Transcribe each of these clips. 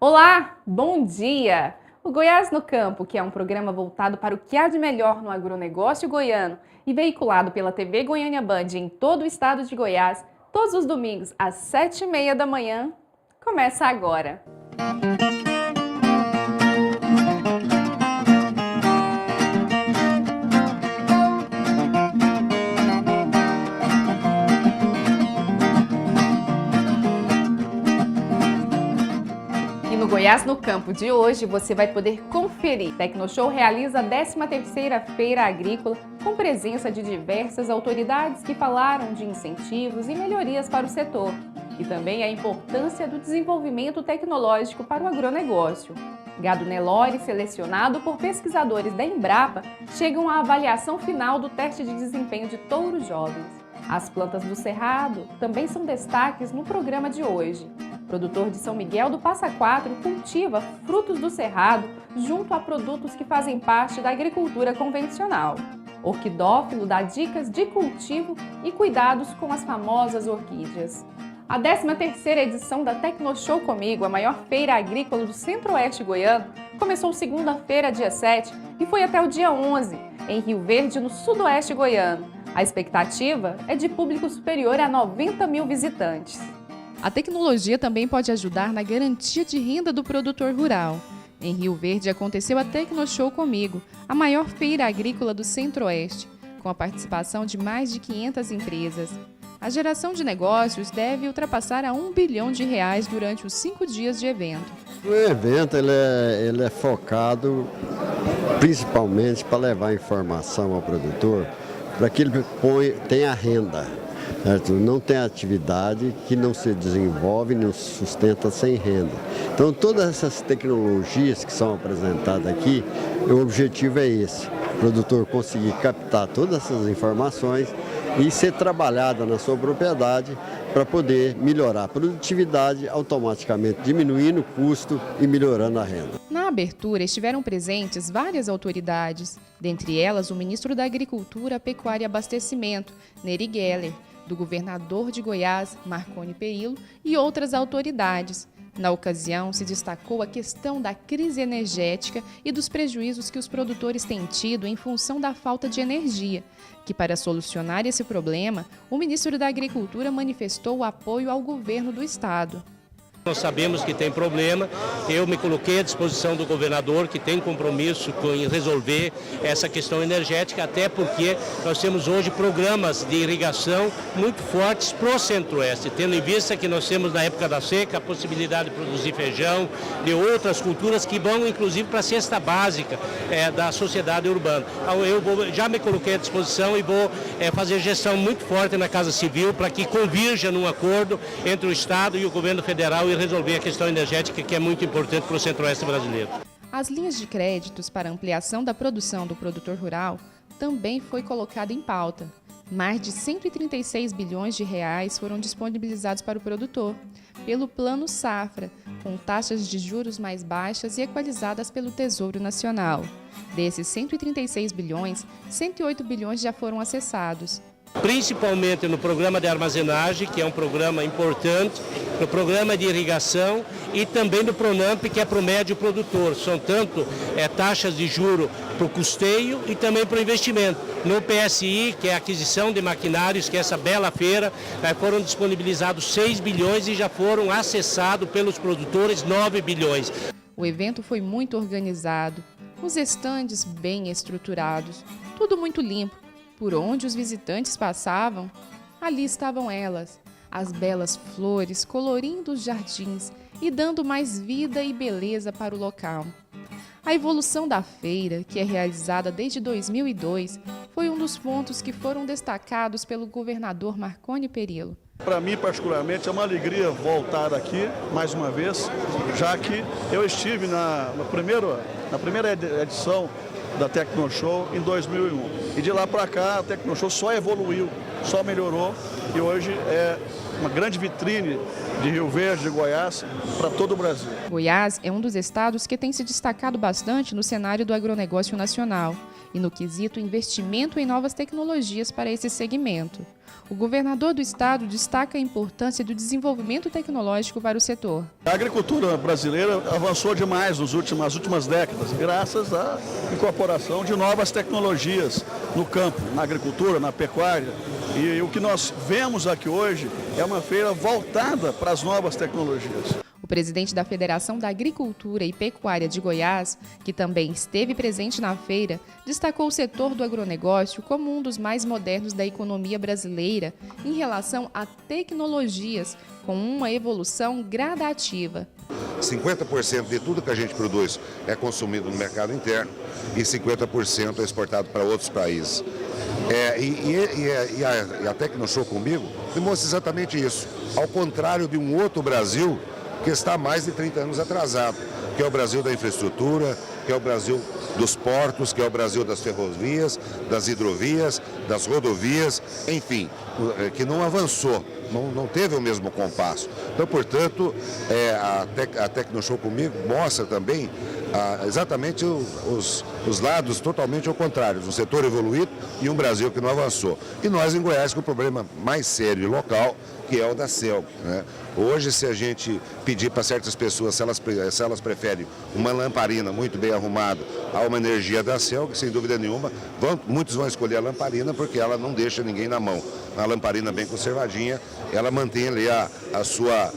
Olá, bom dia! O Goiás no Campo, que é um programa voltado para o que há de melhor no agronegócio goiano e veiculado pela TV Goiânia Band em todo o estado de Goiás, todos os domingos às 7h30 da manhã, começa agora! No Goiás no Campo de hoje, você vai poder conferir. Tecnoshow realiza a 13ª Feira Agrícola com presença de diversas autoridades que falaram de incentivos e melhorias para o setor e também a importância do desenvolvimento tecnológico para o agronegócio. Gado Nelore, selecionado por pesquisadores da Embrapa, chegam à avaliação final do teste de desempenho de touros jovens. As plantas do Cerrado também são destaques no programa de hoje. O produtor de São Miguel do Passa Quatro cultiva frutos do cerrado junto a produtos que fazem parte da agricultura convencional. Orquidófilo dá dicas de cultivo e cuidados com as famosas orquídeas. A 13ª edição da Tecnoshow Comigo, a maior feira agrícola do centro-oeste goiano, começou segunda-feira, dia 7, e foi até o dia 11, em Rio Verde, no sudoeste goiano. A expectativa é de público superior a 90 mil visitantes. A tecnologia também pode ajudar na garantia de renda do produtor rural. Em Rio Verde aconteceu a Tecnoshow Comigo, a maior feira agrícola do Centro-Oeste, com a participação de mais de 500 empresas. A geração de negócios deve ultrapassar a R$1 bilhão durante os 5 dias de evento. O evento ele é focado principalmente para levar informação ao produtor, para que ele tenha renda. Certo? Não tem atividade que não se desenvolve, não se sustenta sem renda. Então, todas essas tecnologias que são apresentadas aqui, o objetivo é esse: o produtor conseguir captar todas essas informações e ser trabalhada na sua propriedade para poder melhorar a produtividade, automaticamente diminuindo o custo e melhorando a renda. Na abertura estiveram presentes várias autoridades, dentre elas o ministro da Agricultura, Pecuária e Abastecimento, Neri Geller, do governador de Goiás, Marconi Perillo, e outras autoridades. Na ocasião, se destacou a questão da crise energética e dos prejuízos que os produtores têm tido em função da falta de energia, que para solucionar esse problema, o ministro da Agricultura manifestou o apoio ao governo do estado. Nós sabemos que tem problema, eu me coloquei à disposição do governador, que tem compromisso em resolver essa questão energética, até porque nós temos hoje programas de irrigação muito fortes para o Centro-Oeste, tendo em vista que nós temos na época da seca a possibilidade de produzir feijão, de outras culturas que vão inclusive para a cesta básica da sociedade urbana. Eu já me coloquei à disposição e vou fazer gestão muito forte na Casa Civil para que convirja num acordo entre o Estado e o governo federal e resolver a questão energética, que é muito importante para o Centro-Oeste brasileiro. As linhas de créditos para ampliação da produção do produtor rural também foi colocada em pauta. Mais de R$136 bilhões foram disponibilizados para o produtor, pelo Plano Safra, com taxas de juros mais baixas e equalizadas pelo Tesouro Nacional. Desses 136 bilhões, 108 bilhões já foram acessados. Principalmente no programa de armazenagem, que é um programa importante, no programa de irrigação e também no Pronamp, que é para o médio produtor. São tanto taxas de juro para o custeio e também para o investimento. No PSI, que é a aquisição de maquinários, que é essa bela feira, foram disponibilizados 6 bilhões e já foram acessados pelos produtores 9 bilhões. O evento foi muito organizado, os estandes bem estruturados, tudo muito limpo. Por onde os visitantes passavam, ali estavam elas, as belas flores colorindo os jardins e dando mais vida e beleza para o local. A evolução da feira, que é realizada desde 2002, foi um dos pontos que foram destacados pelo governador Marconi Perillo. Para mim, particularmente, é uma alegria voltar aqui, mais uma vez, já que eu estive na primeira edição da Tecnoshow em 2001. E de lá para cá a Tecnoshow só evoluiu, só melhorou e hoje é uma grande vitrine de Rio Verde, de Goiás, para todo o Brasil. Goiás é um dos estados que tem se destacado bastante no cenário do agronegócio nacional e no quesito investimento em novas tecnologias para esse segmento. O governador do estado destaca a importância do desenvolvimento tecnológico para o setor. A agricultura brasileira avançou demais nas últimas décadas, graças à incorporação de novas tecnologias no campo, na agricultura, na pecuária. E o que nós vemos aqui hoje é uma feira voltada para as novas tecnologias. O presidente da Federação da Agricultura e Pecuária de Goiás, que também esteve presente na feira, destacou o setor do agronegócio como um dos mais modernos da economia brasileira em relação a tecnologias, com uma evolução gradativa. 50% de tudo que a gente produz é consumido no mercado interno e 50% é exportado para outros países. A Tecnoshow comigo demonstra exatamente isso, ao contrário de um outro Brasil que está há mais de 30 anos atrasado, que é o Brasil da infraestrutura, que é o Brasil dos portos, que é o Brasil das ferrovias, das hidrovias, das rodovias, enfim, que não avançou, não teve o mesmo compasso. Então, portanto, a Tecnoshow comigo mostra também exatamente os lados totalmente ao contrário, um setor evoluído e um Brasil que não avançou. E nós em Goiás com o problema mais sério e local, que é o da Celg, né? Hoje, se a gente pedir para certas pessoas se elas preferem uma lamparina muito bem arrumada a uma energia da Celg, sem dúvida nenhuma, muitos vão escolher a lamparina porque ela não deixa ninguém na mão. A lamparina bem conservadinha, ela mantém ali a sua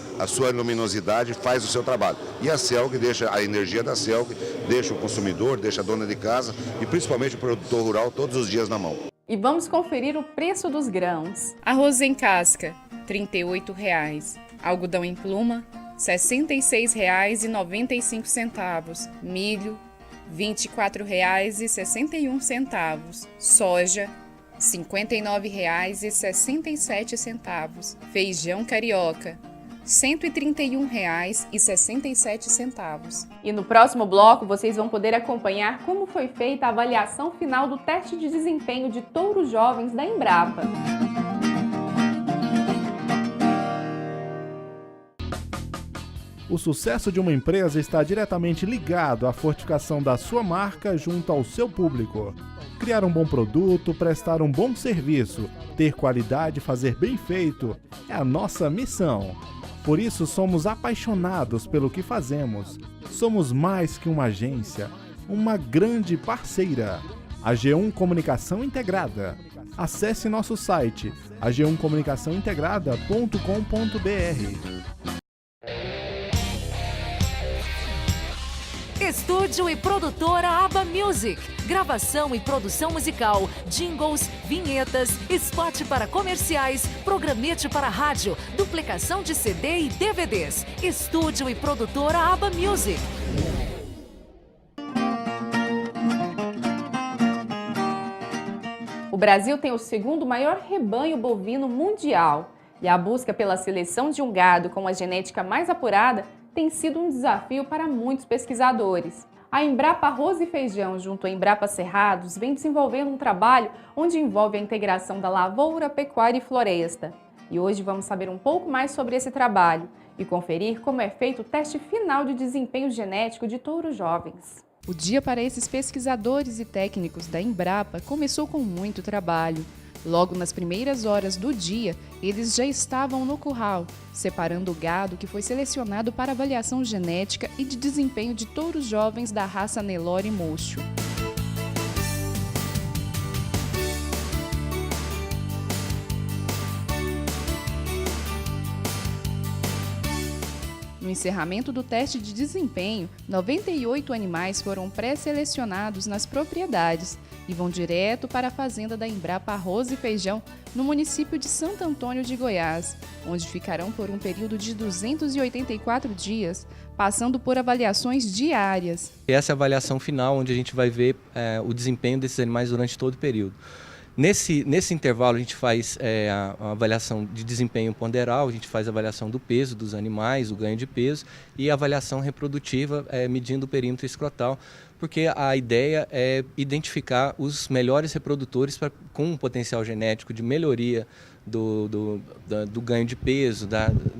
luminosidade, faz o seu trabalho. E a Celg deixa a energia da Celg, deixa o consumidor, deixa a dona de casa e principalmente o produtor rural todos os dias na mão. E vamos conferir o preço dos grãos. Arroz em casca, R$ 38,00. Algodão em pluma, R$ 66,95. Milho, R$ 24,61. Soja, R$ 59,67. Feijão carioca, R$ 131,67. E no próximo bloco vocês vão poder acompanhar como foi feita a avaliação final do teste de desempenho de touros jovens da Embrapa. O sucesso de uma empresa está diretamente ligado à fortificação da sua marca junto ao seu público. Criar um bom produto, prestar um bom serviço, ter qualidade e fazer bem feito é a nossa missão. Por isso somos apaixonados pelo que fazemos. Somos mais que uma agência, uma grande parceira. A G1 Comunicação Integrada. Acesse nosso site ag1comunicaçãointegrada.com.br. Estúdio e produtora Aba Music. Gravação e produção musical, jingles, vinhetas, spot para comerciais, programete para rádio, duplicação de CD e DVDs. Estúdio e produtora Aba Music. O Brasil tem o segundo maior rebanho bovino mundial e a busca pela seleção de um gado com a genética mais apurada tem sido um desafio para muitos pesquisadores. A Embrapa Arroz e Feijão, junto à Embrapa Cerrados, vem desenvolvendo um trabalho onde envolve a integração da lavoura, pecuária e floresta. E hoje vamos saber um pouco mais sobre esse trabalho e conferir como é feito o teste final de desempenho genético de touros jovens. O dia para esses pesquisadores e técnicos da Embrapa começou com muito trabalho. Logo nas primeiras horas do dia, eles já estavam no curral, separando o gado que foi selecionado para avaliação genética e de desempenho de touros jovens da raça Nelore Mocho. No encerramento do teste de desempenho, 98 animais foram pré-selecionados nas propriedades e vão direto para a fazenda da Embrapa Arroz e Feijão, no município de Santo Antônio de Goiás, onde ficarão por um período de 284 dias, passando por avaliações diárias. Essa é a avaliação final, onde a gente vai ver o desempenho desses animais durante todo o período. Nesse intervalo a gente faz a avaliação de desempenho ponderal, a gente faz a avaliação do peso dos animais, o ganho de peso e a avaliação reprodutiva medindo o perímetro escrotal, porque a ideia é identificar os melhores reprodutores com um potencial genético de melhoria do ganho de peso,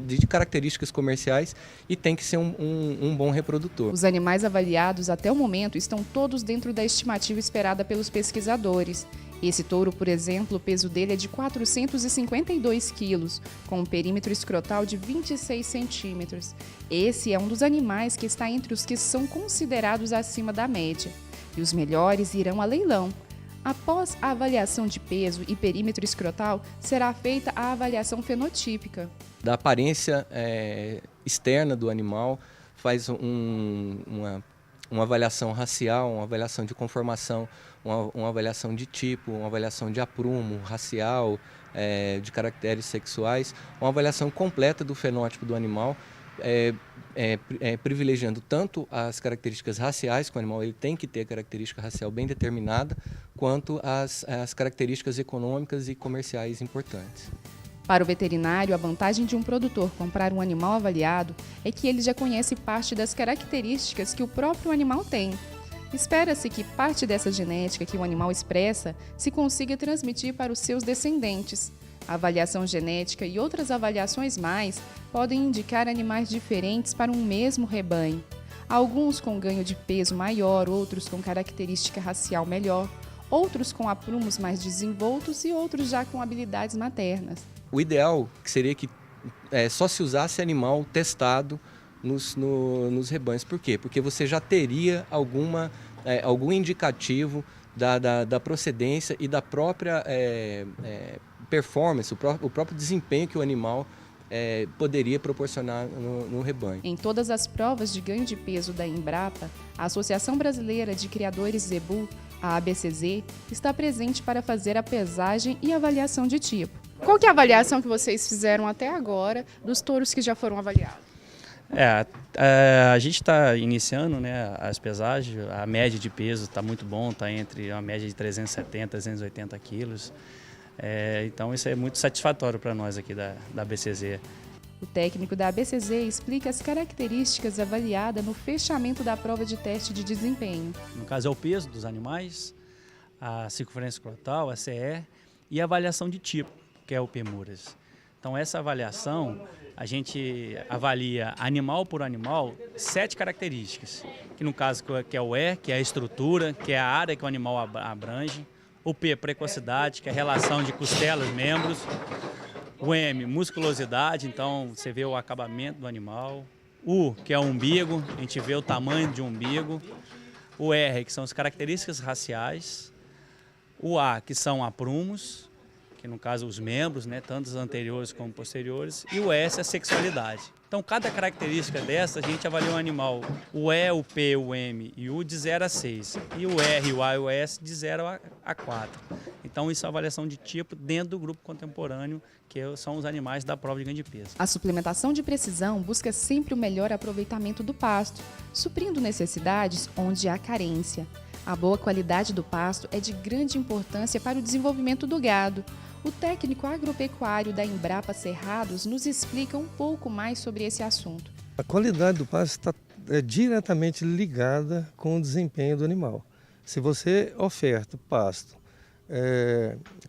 de características comerciais, e tem que ser um bom reprodutor. Os animais avaliados até o momento estão todos dentro da estimativa esperada pelos pesquisadores. Esse touro, por exemplo, o peso dele é de 452 quilos, com um perímetro escrotal de 26 centímetros. Esse é um dos animais que está entre os que são considerados acima da média. E os melhores irão a leilão. Após a avaliação de peso e perímetro escrotal, será feita a avaliação fenotípica. Da aparência externa do animal, faz uma avaliação racial, uma avaliação de conformação, uma avaliação de tipo, uma avaliação de aprumo racial, de caracteres sexuais, uma avaliação completa do fenótipo do animal, privilegiando tanto as características raciais, que o animal ele tem que ter característica racial bem determinada, quanto as características econômicas e comerciais importantes. Para o veterinário, a vantagem de um produtor comprar um animal avaliado é que ele já conhece parte das características que o próprio animal tem. Espera-se que parte dessa genética que o animal expressa se consiga transmitir para os seus descendentes. A avaliação genética e outras avaliações mais podem indicar animais diferentes para um mesmo rebanho. Alguns com ganho de peso maior, outros com característica racial melhor, outros com aprumos mais desenvoltos e outros já com habilidades maternas. O ideal seria que só se usasse animal testado nos rebanhos. Por quê? Porque você já teria algum indicativo da procedência e da própria performance, o próprio desempenho que o animal poderia proporcionar no rebanho. Em todas as provas de ganho de peso da Embrapa, a Associação Brasileira de Criadores Zebu, a ABCZ, está presente para fazer a pesagem e avaliação de tipo. Qual que é a avaliação que vocês fizeram até agora dos touros que já foram avaliados? A gente está iniciando, né, as pesagens, a média de peso está muito bom, está entre uma média de 370 a 380 quilos. Então isso é muito satisfatório para nós aqui da ABCZ. O técnico da ABCZ explica as características avaliadas no fechamento da prova de teste de desempenho. No caso é o peso dos animais, a circunferência escrotal, a CE e a avaliação de tipo, que é o PEMURAS. Então essa avaliação, a gente avalia animal por animal 7 características, que no caso que é o E, que é a estrutura, que é a área que o animal abrange, o P, precocidade, que é a relação de costelas, membros, o M, musculosidade, então você vê o acabamento do animal, U, que é o umbigo, a gente vê o tamanho de umbigo, o R, que são as características raciais, o A, que são aprumos, que no caso os membros, né, tanto os anteriores como posteriores, e o S é a sexualidade. Então cada característica dessa a gente avalia um animal, o E, o P, o M e o U de 0 a 6, e o R, o A e o S de 0 a 4. Então isso é a avaliação de tipo dentro do grupo contemporâneo, que são os animais da prova de ganho de peso. A suplementação de precisão busca sempre o melhor aproveitamento do pasto, suprindo necessidades onde há carência. A boa qualidade do pasto é de grande importância para o desenvolvimento do gado. O técnico agropecuário da Embrapa Cerrados nos explica um pouco mais sobre esse assunto. A qualidade do pasto está diretamente ligada com o desempenho do animal. Se você oferta pasto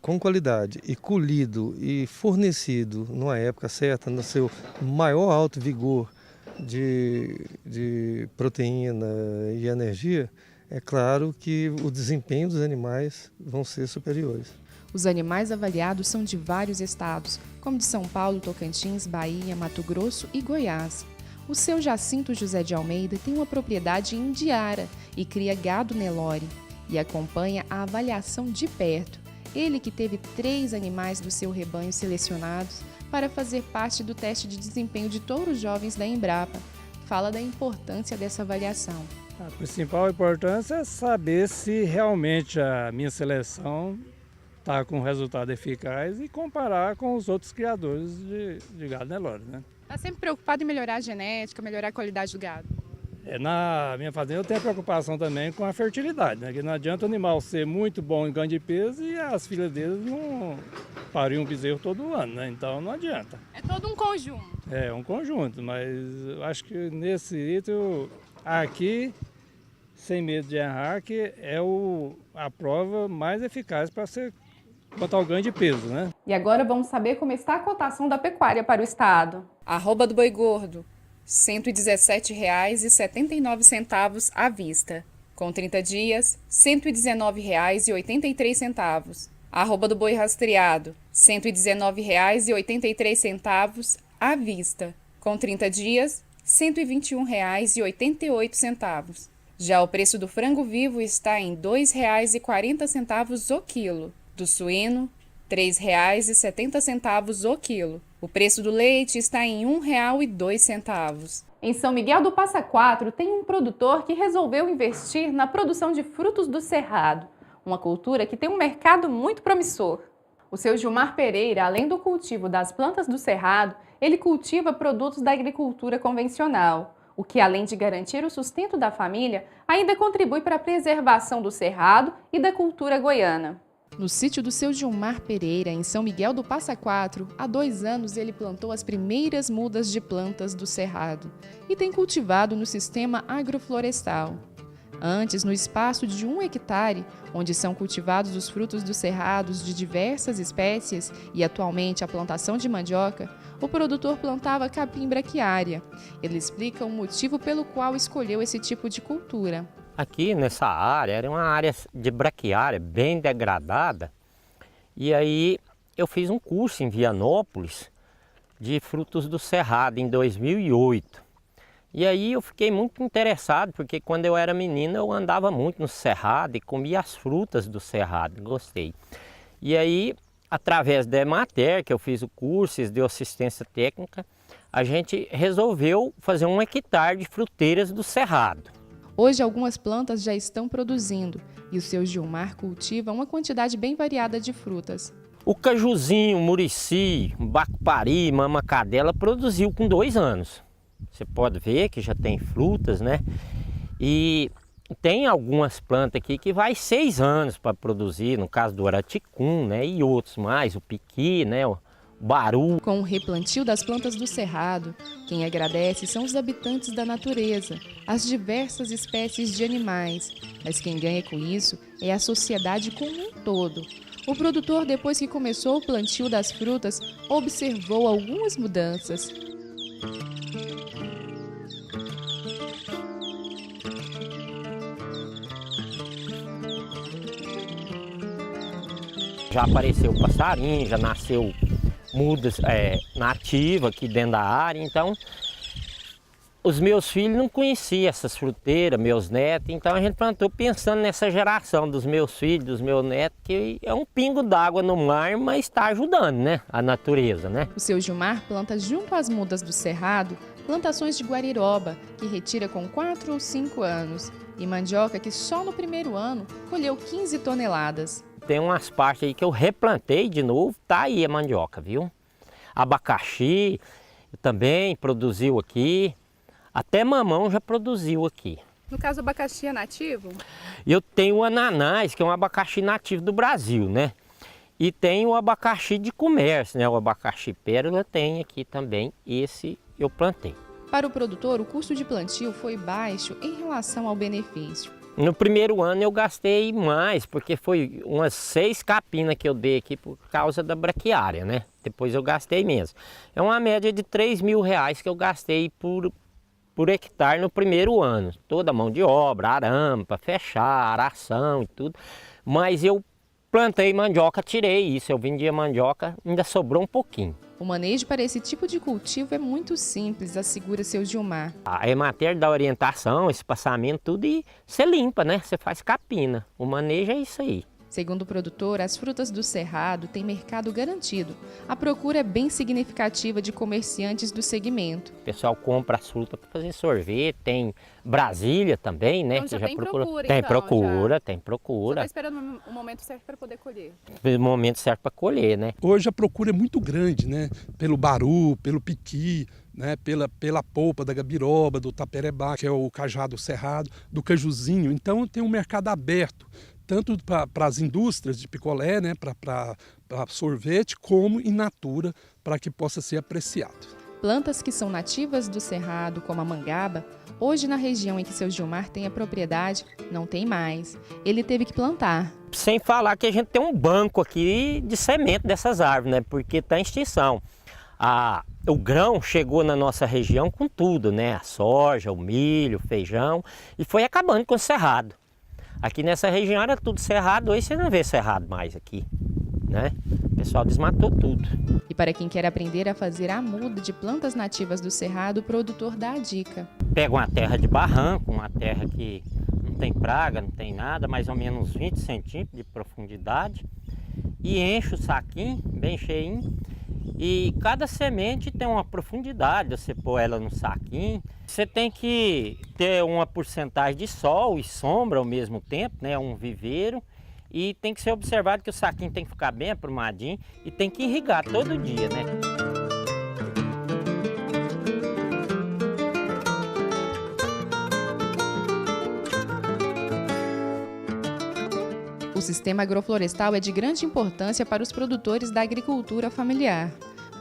com qualidade e colhido e fornecido numa época certa, no seu maior alto vigor de proteína e energia, é claro que o desempenho dos animais vão ser superiores. Os animais avaliados são de vários estados, como de São Paulo, Tocantins, Bahia, Mato Grosso e Goiás. O seu Jacinto José de Almeida tem uma propriedade em Indiara e cria gado Nelore e acompanha a avaliação de perto. Ele que teve 3 animais do seu rebanho selecionados para fazer parte do teste de desempenho de touros jovens da Embrapa, fala da importância dessa avaliação. A principal importância é saber se realmente a minha seleção está com resultado eficaz e comparar com os outros criadores de gado Nelore, né? Está sempre preocupado em melhorar a genética, melhorar a qualidade do gado? Na minha fazenda eu tenho preocupação também com a fertilidade, né? Que não adianta o animal ser muito bom em ganho de peso e as filhas deles não pariam um bezerro todo ano, né? Então não adianta. É todo um conjunto. É um conjunto, mas eu acho que nesse item aqui, sem medo de errar, que é a prova mais eficaz para você quanto ao ganho de peso, né? E agora vamos saber como está a cotação da pecuária para o estado. Arroba do boi gordo, R$ 117,79 à vista. Com 30 dias, R$ 119,83. Arroba do boi rastreado, R$ 119,83 à vista. Com 30 dias, R$ 121,88. Já o preço do frango vivo está em R$ 2,40 o quilo. Do suíno, R$ 3,70 o quilo. O preço do leite está em R$ 1,02. Em São Miguel do Passa Quatro tem um produtor que resolveu investir na produção de frutos do cerrado, uma cultura que tem um mercado muito promissor. O seu Gilmar Pereira, além do cultivo das plantas do cerrado, ele cultiva produtos da agricultura convencional, o que, além de garantir o sustento da família, ainda contribui para a preservação do cerrado e da cultura goiana. No sítio do seu Gilmar Pereira, em São Miguel do Passa Quatro, há 2 anos ele plantou as primeiras mudas de plantas do cerrado e tem cultivado no sistema agroflorestal. Antes, no espaço de 1 hectare, onde são cultivados os frutos dos cerrados de diversas espécies e atualmente a plantação de mandioca, o produtor plantava capim braquiária. Ele explica o motivo pelo qual escolheu esse tipo de cultura. Aqui nessa área, era uma área de braquiária bem degradada, e aí eu fiz um curso em Vianópolis de frutos do cerrado em 2008. E aí eu fiquei muito interessado, porque quando eu era menino eu andava muito no cerrado e comia as frutas do cerrado, gostei. E aí, através da Emater, que eu fiz o curso de assistência técnica, a gente resolveu fazer 1 hectare de fruteiras do cerrado. Hoje algumas plantas já estão produzindo e o seu Gilmar cultiva uma quantidade bem variada de frutas. O cajuzinho, o murici, o bacupari, mamacadela produziu com 2 anos. Você pode ver que já tem frutas, né? E tem algumas plantas aqui que vai 6 anos para produzir, no caso do araticum, né? E outros mais, o piqui, né? O baru. Com o replantio das plantas do cerrado, quem agradece são os habitantes da natureza, as diversas espécies de animais, mas quem ganha com isso é a sociedade como um todo. O produtor, depois que começou o plantio das frutas, observou algumas mudanças. Já apareceu o passarinho, já nasceu mudas nativas aqui dentro da área, então os meus filhos não conheciam essas fruteiras, meus netos, então a gente plantou pensando nessa geração dos meus filhos, dos meus netos, que é um pingo d'água no mar, mas está ajudando, né, a natureza, né? O seu Gilmar planta junto às mudas do cerrado plantações de guariroba, que retira com 4 ou 5 anos, e mandioca que só no primeiro ano colheu 15 toneladas. Tem umas partes aí que eu replantei de novo, tá aí a mandioca, viu? Abacaxi também produziu aqui, até mamão já produziu aqui. No caso, o abacaxi é nativo? Eu tenho o ananás, que é um abacaxi nativo do Brasil, né? E tem o abacaxi de comércio, né? O abacaxi pérola tem aqui também, esse eu plantei. Para o produtor, o custo de plantio foi baixo em relação ao benefício. No primeiro ano eu gastei mais, porque foi umas 6 capinas que eu dei aqui por causa da braquiária, né? Depois eu gastei mesmo. É uma média de R$3.000 que eu gastei por hectare no primeiro ano. Toda a mão de obra, arame para fechar, aração e tudo. Mas eu plantei mandioca, tirei isso. Eu vendia mandioca, ainda sobrou um pouquinho. O manejo para esse tipo de cultivo é muito simples, assegura seu Gilmar. A Emater dá orientação, espaçamento, tudo, e você limpa, né? Você faz capina. O manejo é isso aí. Segundo o produtor, as frutas do cerrado têm mercado garantido. A procura é bem significativa de comerciantes do segmento. O pessoal compra as frutas para fazer sorvete, tem Brasília também, né? Então já tem procura, tem então, procura, já. tem procura. Você está esperando o momento certo para poder colher. O momento certo para colher, né? Hoje a procura é muito grande, né? Pelo baru, pelo piqui, né? Pela polpa da gabiroba, do taperebá, que é o cajado cerrado, do cajuzinho. Então tem um mercado aberto, tanto para as indústrias de picolé, né, para sorvete, como in natura, para que possa ser apreciado. Plantas que são nativas do Cerrado, como a mangaba, hoje na região em que seu Gilmar tem a propriedade, não tem mais. Ele teve que plantar. Sem falar que a gente tem um banco aqui de semente dessas árvores, né? Porque está em extinção. O grão chegou na nossa região com tudo, né? A soja, o milho, o feijão, e foi acabando com o cerrado. Aqui nessa região era tudo cerrado, hoje você não vê cerrado mais aqui, né? O pessoal desmatou tudo. E para quem quer aprender a fazer a muda de plantas nativas do Cerrado, o produtor dá a dica. Pega uma terra de barranco, uma terra que não tem praga, não tem nada, mais ou menos 20 centímetros de profundidade, e enche o saquinho bem cheinho. E cada semente tem uma profundidade, você pôr ela no saquinho. Você tem que ter uma porcentagem de sol e sombra ao mesmo tempo, né? Um viveiro. E tem que ser observado que o saquinho tem que ficar bem aprumadinho e tem que irrigar todo dia, né? O sistema agroflorestal é de grande importância para os produtores da agricultura familiar,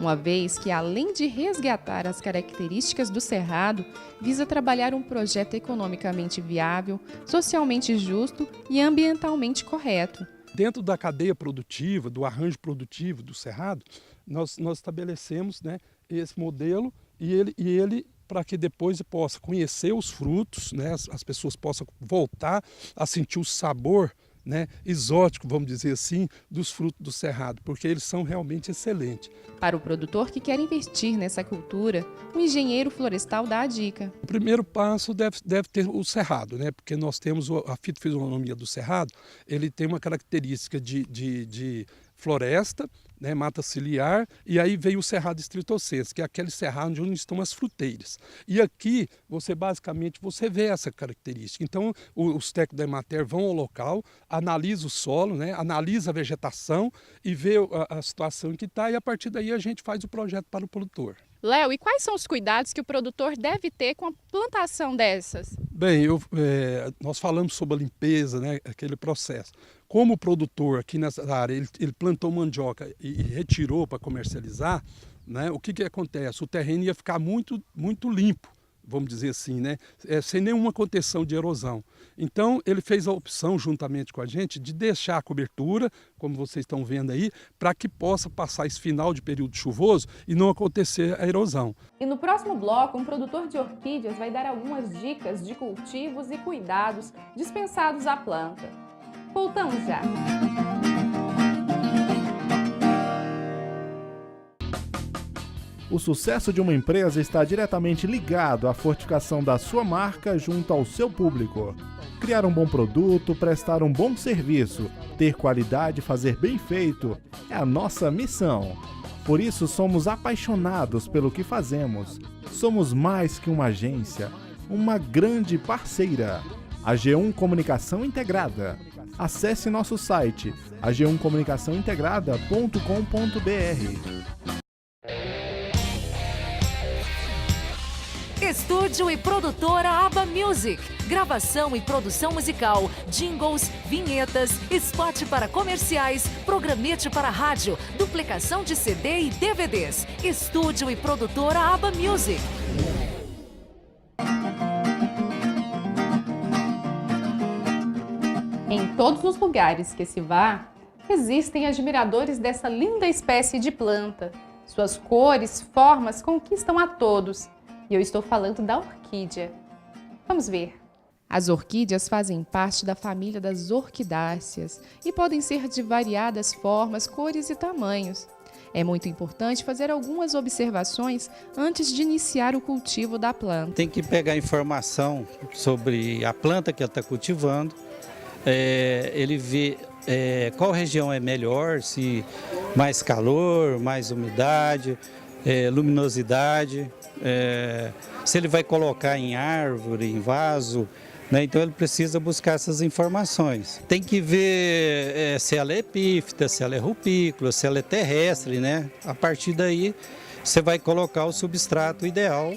uma vez que, além de resgatar as características do Cerrado, visa trabalhar um projeto economicamente viável, socialmente justo e ambientalmente correto. Dentro da cadeia produtiva, do arranjo produtivo do Cerrado, nós estabelecemos, né, esse modelo e ele para que depois possa conhecer os frutos, né, as pessoas possam voltar a sentir o sabor, né, exótico, vamos dizer assim, dos frutos do Cerrado, porque eles são realmente excelentes. Para o produtor que quer investir nessa cultura, o engenheiro florestal dá a dica. O primeiro passo deve ter o Cerrado, né, porque nós temos a fitofisionomia do Cerrado, ele tem uma característica de floresta, né, mata ciliar, e aí veio o Cerrado estritossense, que é aquele cerrado onde estão as fruteiras. E aqui, basicamente, você vê essa característica. Então, os técnicos da Emater vão ao local, analisam o solo, né, analisam a vegetação e vê a situação em que está, e a partir daí a gente faz o projeto para o produtor. Léo, e quais são os cuidados que o produtor deve ter com a plantação dessas? Bem, nós falamos sobre a limpeza, né, aquele processo. Como o produtor aqui nessa área, ele plantou mandioca e retirou para comercializar, né, o que acontece? O terreno ia ficar muito, muito limpo, vamos dizer assim, né, sem nenhuma contenção de erosão. Então, ele fez a opção, juntamente com a gente, de deixar a cobertura, como vocês estão vendo aí, para que possa passar esse final de período chuvoso e não acontecer a erosão. E no próximo bloco, um produtor de orquídeas vai dar algumas dicas de cultivos e cuidados dispensados à planta. Voltamos já! O sucesso de uma empresa está diretamente ligado à fortificação da sua marca junto ao seu público. Criar um bom produto, prestar um bom serviço, ter qualidade e fazer bem feito é a nossa missão. Por isso somos apaixonados pelo que fazemos. Somos mais que uma agência, uma grande parceira. A G1 Comunicação Integrada. Acesse nosso site ag1comunicaçãointegrada.com.br. Estúdio e produtora Aba Music. Gravação e produção musical, jingles, vinhetas, spot para comerciais, programete para rádio, duplicação de CD e DVDs. Estúdio e produtora Aba Music. Em todos os lugares que se vá, existem admiradores dessa linda espécie de planta. Suas cores, formas conquistam a todos. E eu estou falando da orquídea. Vamos ver. As orquídeas fazem parte da família das orquidáceas e podem ser de variadas formas, cores e tamanhos. É muito importante fazer algumas observações antes de iniciar o cultivo da planta. Tem que pegar informação sobre a planta que ela está cultivando, ele vê qual região é melhor, se mais calor, mais umidade, luminosidade, se ele vai colocar em árvore, em vaso, né? Então ele precisa buscar essas informações. Tem que ver se ela é epífita, se ela é rupícola, se ela é terrestre, né? A partir daí você vai colocar o substrato ideal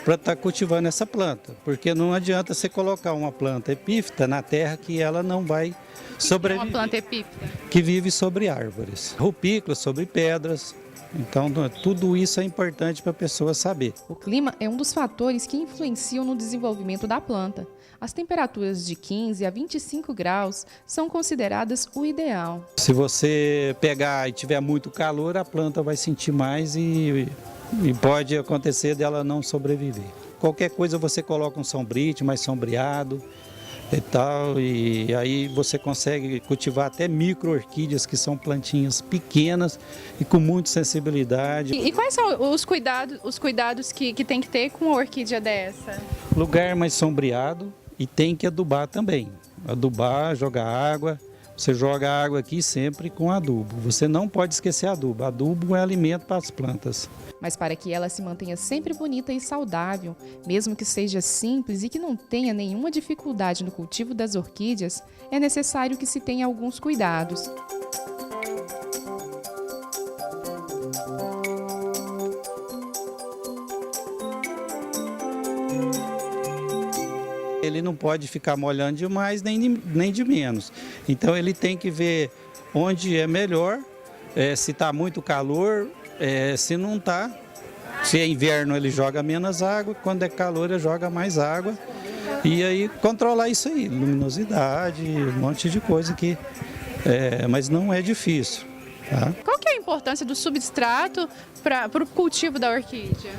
para estar cultivando essa planta, porque não adianta você colocar uma planta epífita na terra que ela não vai sobreviver. Uma planta epífita? Que vive sobre árvores, rupícola sobre pedras, Então, tudo isso é importante para a pessoa saber. O clima é um dos fatores que influenciam no desenvolvimento da planta. As temperaturas de 15 a 25 graus são consideradas o ideal. Se você pegar e tiver muito calor, a planta vai sentir mais e pode acontecer dela não sobreviver. Qualquer coisa você coloca um sombrite mais sombreado e tal, e aí você consegue cultivar até micro-orquídeas, que são plantinhas pequenas e com muita sensibilidade. E quais são os cuidados que tem que ter com uma orquídea dessa? Lugar mais sombreado e tem que adubar também. Adubar, jogar água. Você joga água aqui sempre com adubo. Você não pode esquecer adubo. Adubo é alimento para as plantas. Mas para que ela se mantenha sempre bonita e saudável, mesmo que seja simples e que não tenha nenhuma dificuldade no cultivo das orquídeas, é necessário que se tenha alguns cuidados. Ele não pode ficar molhando demais nem de menos. Então ele tem que ver onde é melhor, se está muito calor, se não está. Se é inverno ele joga menos água, quando é calor ele joga mais água. E aí controlar isso aí, luminosidade, um monte de coisa que... mas não é difícil. Tá? Qual que é a importância do substrato para o cultivo da orquídea?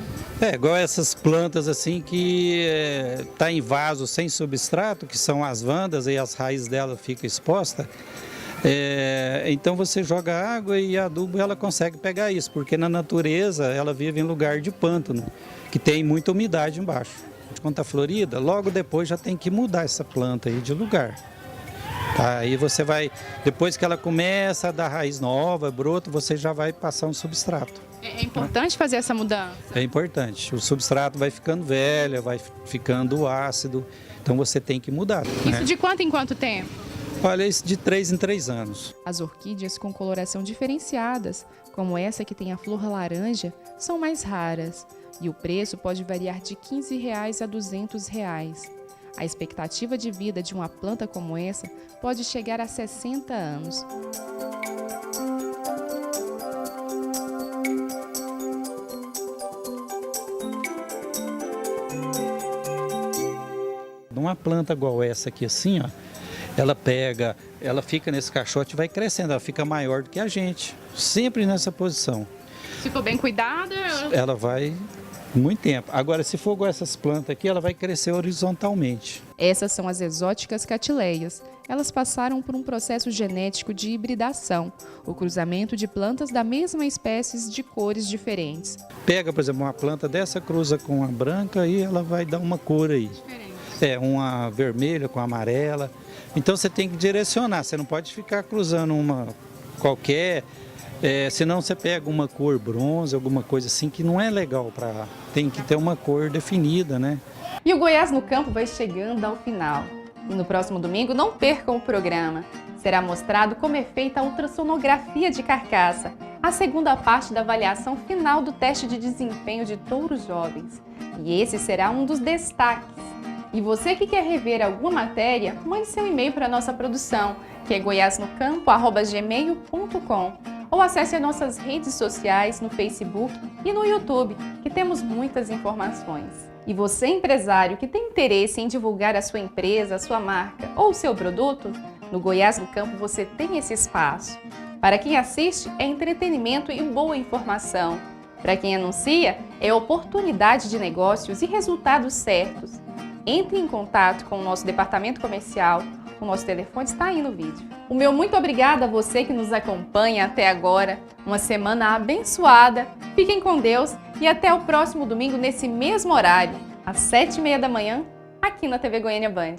Igual essas plantas assim que tá em vaso sem substrato, que são as vandas e as raízes dela ficam expostas. Então você joga água e adubo ela consegue pegar isso, porque na natureza ela vive em lugar de pântano, que tem muita umidade embaixo. Quando está florida, logo depois já tem que mudar essa planta aí de lugar. Tá, aí você vai, depois que ela começa a dar raiz nova, broto, você já vai passar um substrato. É importante fazer essa mudança? É importante. O substrato vai ficando velho, vai ficando ácido, então você tem que mudar. Isso de quanto em quanto tempo? Olha, isso de 3 em 3 anos. As orquídeas com coloração diferenciadas, como essa que tem a flor laranja, são mais raras e o preço pode variar de R$ 15 a R$ 200. A expectativa de vida de uma planta como essa pode chegar a 60 anos. Uma planta igual essa aqui assim, ó, ela fica nesse caixote e vai crescendo, ela fica maior do que a gente, sempre nessa posição. Se for bem cuidada, ela vai muito tempo. Agora, se for igual essas plantas aqui, ela vai crescer horizontalmente. Essas são as exóticas catileias. Elas passaram por um processo genético de hibridação, o cruzamento de plantas da mesma espécie de cores diferentes. Pega, por exemplo, uma planta dessa, cruza com a branca e ela vai dar uma cor aí. Diferente. Uma vermelha com amarela. Então você tem que direcionar, você não pode ficar cruzando uma qualquer, senão você pega uma cor bronze, alguma coisa assim que não é legal, tem que ter uma cor definida, né? E o Goiás no Campo vai chegando ao final. E no próximo domingo não percam o programa. Será mostrado como é feita a ultrassonografia de carcaça, a segunda parte da avaliação final do teste de desempenho de touros jovens. E esse será um dos destaques. E você que quer rever alguma matéria, mande seu e-mail para a nossa produção, que é goiasnocampo@gmail.com, ou acesse as nossas redes sociais no Facebook e no YouTube, que temos muitas informações. E você, empresário que tem interesse em divulgar a sua empresa, a sua marca ou o seu produto, no Goiás no Campo você tem esse espaço. Para quem assiste, é entretenimento e boa informação. Para quem anuncia, é oportunidade de negócios e resultados certos. Entre em contato com o nosso departamento comercial, o nosso telefone está aí no vídeo. O meu muito obrigada a você que nos acompanha até agora. Uma semana abençoada, fiquem com Deus e até o próximo domingo nesse mesmo horário, às 7h30 da manhã, aqui na TV Goiânia Band.